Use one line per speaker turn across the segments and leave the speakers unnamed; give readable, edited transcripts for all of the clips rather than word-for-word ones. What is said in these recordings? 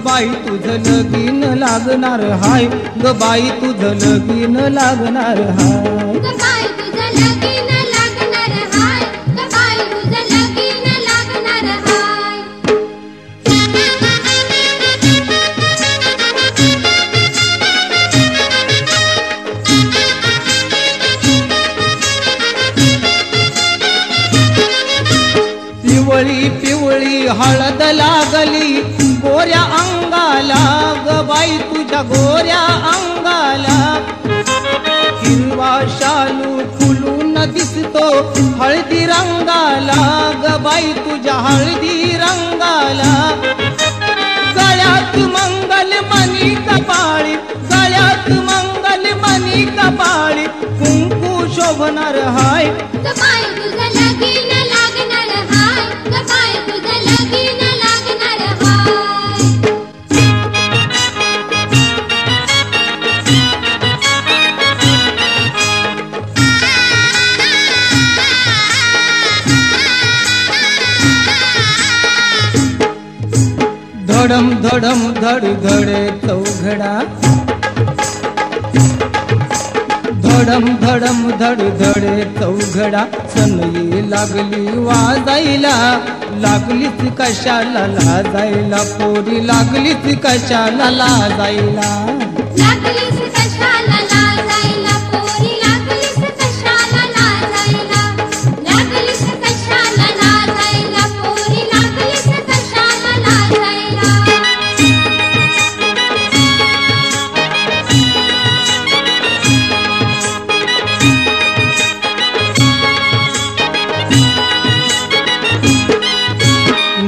बाई तुझं लगीन लागणार हाय, ग बाई तुझं लगीन लागणार हाय। पिवळी पिवळी हळद लागली गोऱ्या अंगाला, ग बाई तुझ्या गोऱ्या अंगाला। हिरवा शालू फुलून दिसतो हळदी रंगाला, ग बाई तुझ्या हळदी रंगाला। गळ्यात मंगल मणी कपाळी, गळ्यात मंगल मणी कपाळी, कुंकू शोभणार हाय। धडम धडम धड धडे चौघडा, धडम धडम धड धडे चौघडा। सनई लागली वाजायला, लागलीच कशाला लाजायला, पोरी लागलीच कशाला लाजायला।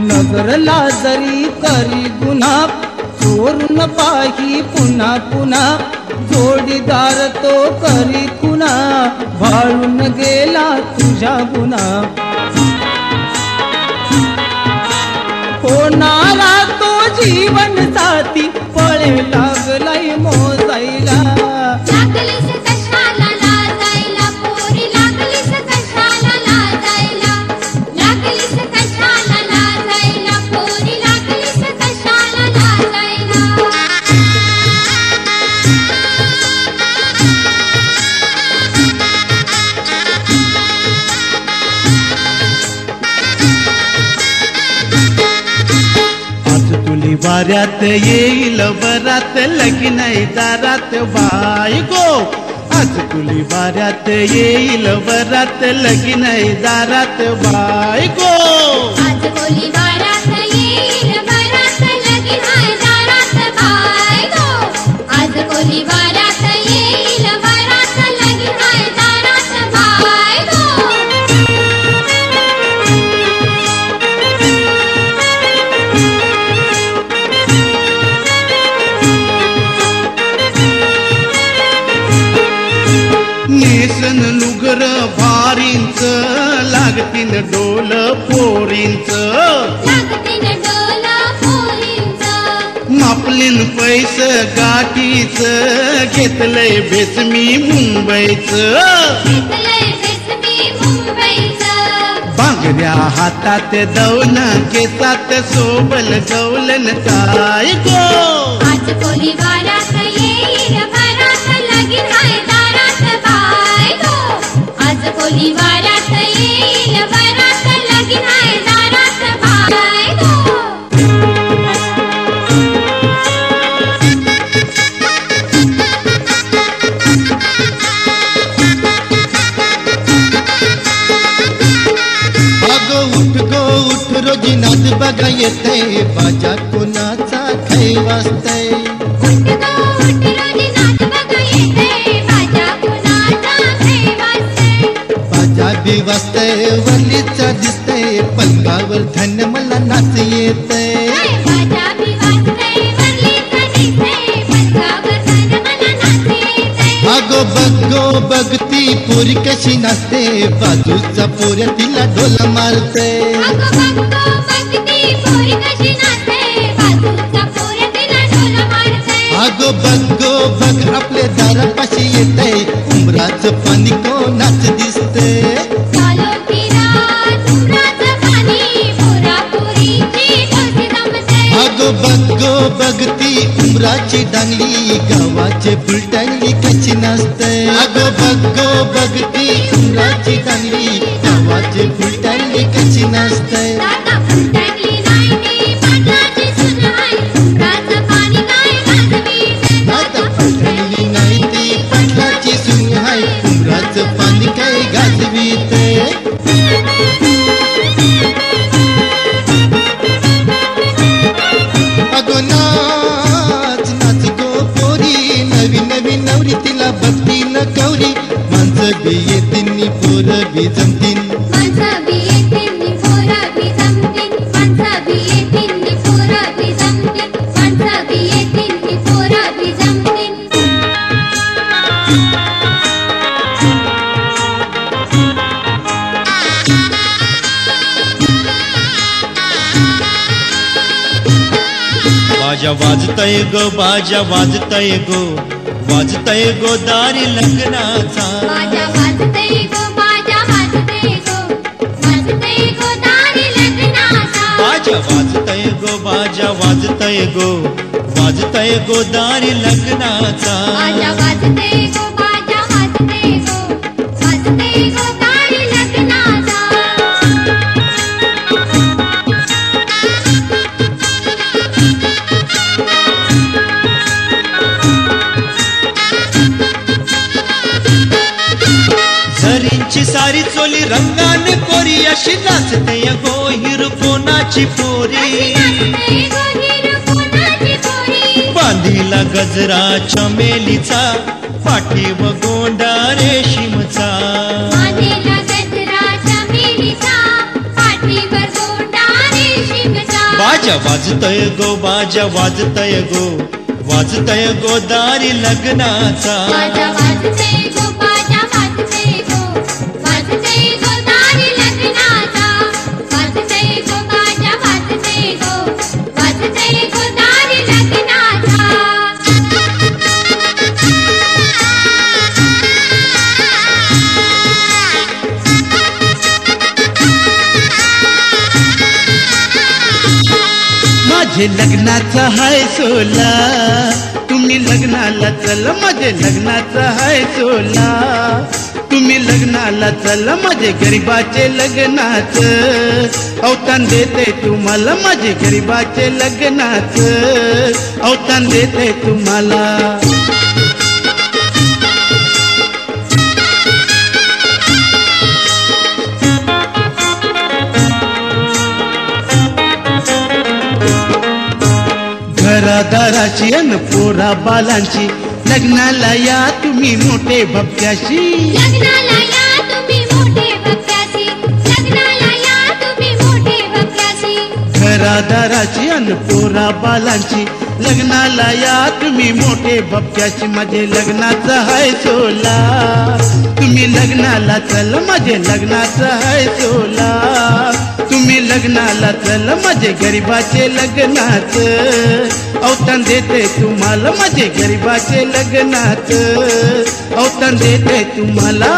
नजरला जरी करी गुन्हा, चोरून पाही पुन्हा पुन्हा। जोडीदार तो करी कुणा, भाळून गेला तुझ्या गुन्हा। होणारा तो जीवन साथी, पळे लागलाय मोजायला।
वाऱ्यात येईल वरात, लगीन दारात बायको। आज तुली वाऱ्यात येईल वरात, लगीन दारात बायको।
आज तुली वाऱ्यात येईल वरात, लगीन दारात बायको। आज तुली वाऱ्यात येईल वरात, लगीन दारात बायको।
नेसन लुगर भारींच, लागतीन डोल पोरींच,
लागतीन डोल पोरींच।
मापलीन पैस गाठीच, घेतलंय बेस मी मुंबईच,
घेतलंय बेस मी मुंबईच।
बांगड्या हातात दौन, केसात सोबल गवलन काय गो।
आज कोली वाऱ्यात येईल वरात, लगीन दारात बायको। आज कोली वाऱ्यात येईल वरात, लगीन दारात बायको।
रोजी नाच बघा येते, बाजा कुणाचा खै वाजतय।
उठ रोजी नाच बघा येते, बाजा कुणाचा खै वाजतय।
बाजा बी वाजतय, वल्लीचा दिसतय, पलंगावर धन्य मला नाच येतय।
बाजा बी वाजतय, वल्लीचा दिसतय, पलंगावर धन्य मला नाच येतय।
अगो बघो बघती पोरी कशी नाचते, बाजूचा पोऱ्या तिला ढोल मारते। अगो बघो बघ आपले दारापाशी येते, उमराचं पाणी कोणाच दिसते। अगो बघो बघ अगो बघ ती उमराची चांगली गावाची फुलटणली कशी नसते
दादा फुलटणली नाही ती पाटलाची सून हाय उमराचं पाणी काय गाजवीत
आता फुलटणली नाही ती पाटलाची सून हाय उमराचं पाणी काय गाजवीत अगो नाच नाच गो पोरी नवी नवी नवरी तिला बघती न कवरी माणसं बी येतील पोरं बी जमतील
माणसं बी येतील नि पोरं बी जमतील माणसं बी येतील नि पोरं बी जमतील माणसं बी येतील नि पोरं बी जमतील
बाजा वाजतय गो बाजा वाजतय गो दारी लग्नाचा
बाजा वाजतय गो बाजा वाजतय गो दारी लग्नाचा
बाजा वाजतय गो दारी लग्नाचा
बाजा वाजतय गो बाजा वाजतय गो दारी लग्नाचा
झरींची सारी चोली रंगाने कोरी अशी नाचते गो हिर कोणाची पोरी बांधीला गजरा चमेलीचा पाठीव गोंडा रेशीमचा बाजा वाजतय गो बाजा वाजतय गो दारी लग्नाचा
बाजा वाजतय गो बाजा वाजतय गो दारी लग्नाचा वाजतय गो बाजा वाजतय गो दारी लग्नाचा
माझे लग्नाचा हाय सोला तुम्ही लग्नाला चल माझे लग्नाचा हाय सोला तुम्ही लग्नाला चल माझे गरीबाचे लग्नाच अवतान देते तुम्हाला माझे गरीबाचे लग्नाच अवतान देते तुम्हाला घरादाराची अन पोरा बालांची लग्नाला या तुम्ही मोठे भक्त्याशी
लग्नाला या तुम्ही मोठे भक्त्यासी लग्नाला या तुम्ही मोठे भक्त्यासी
घरादाराची अन पोरा बालांची लग्नाला या तुम्ही मोठे भक्त्याशी माझे लग्नाचा हाय सोला तुम्ही लग्नाला चल माझे लग्नाचा हाय सोला तुम्ही लग्नाला चल माझे गरीबाचे लग्नाच अवतान देते तुम्हाला माझे गरीबाचे लग्नाच अवतान देते तुम्हाला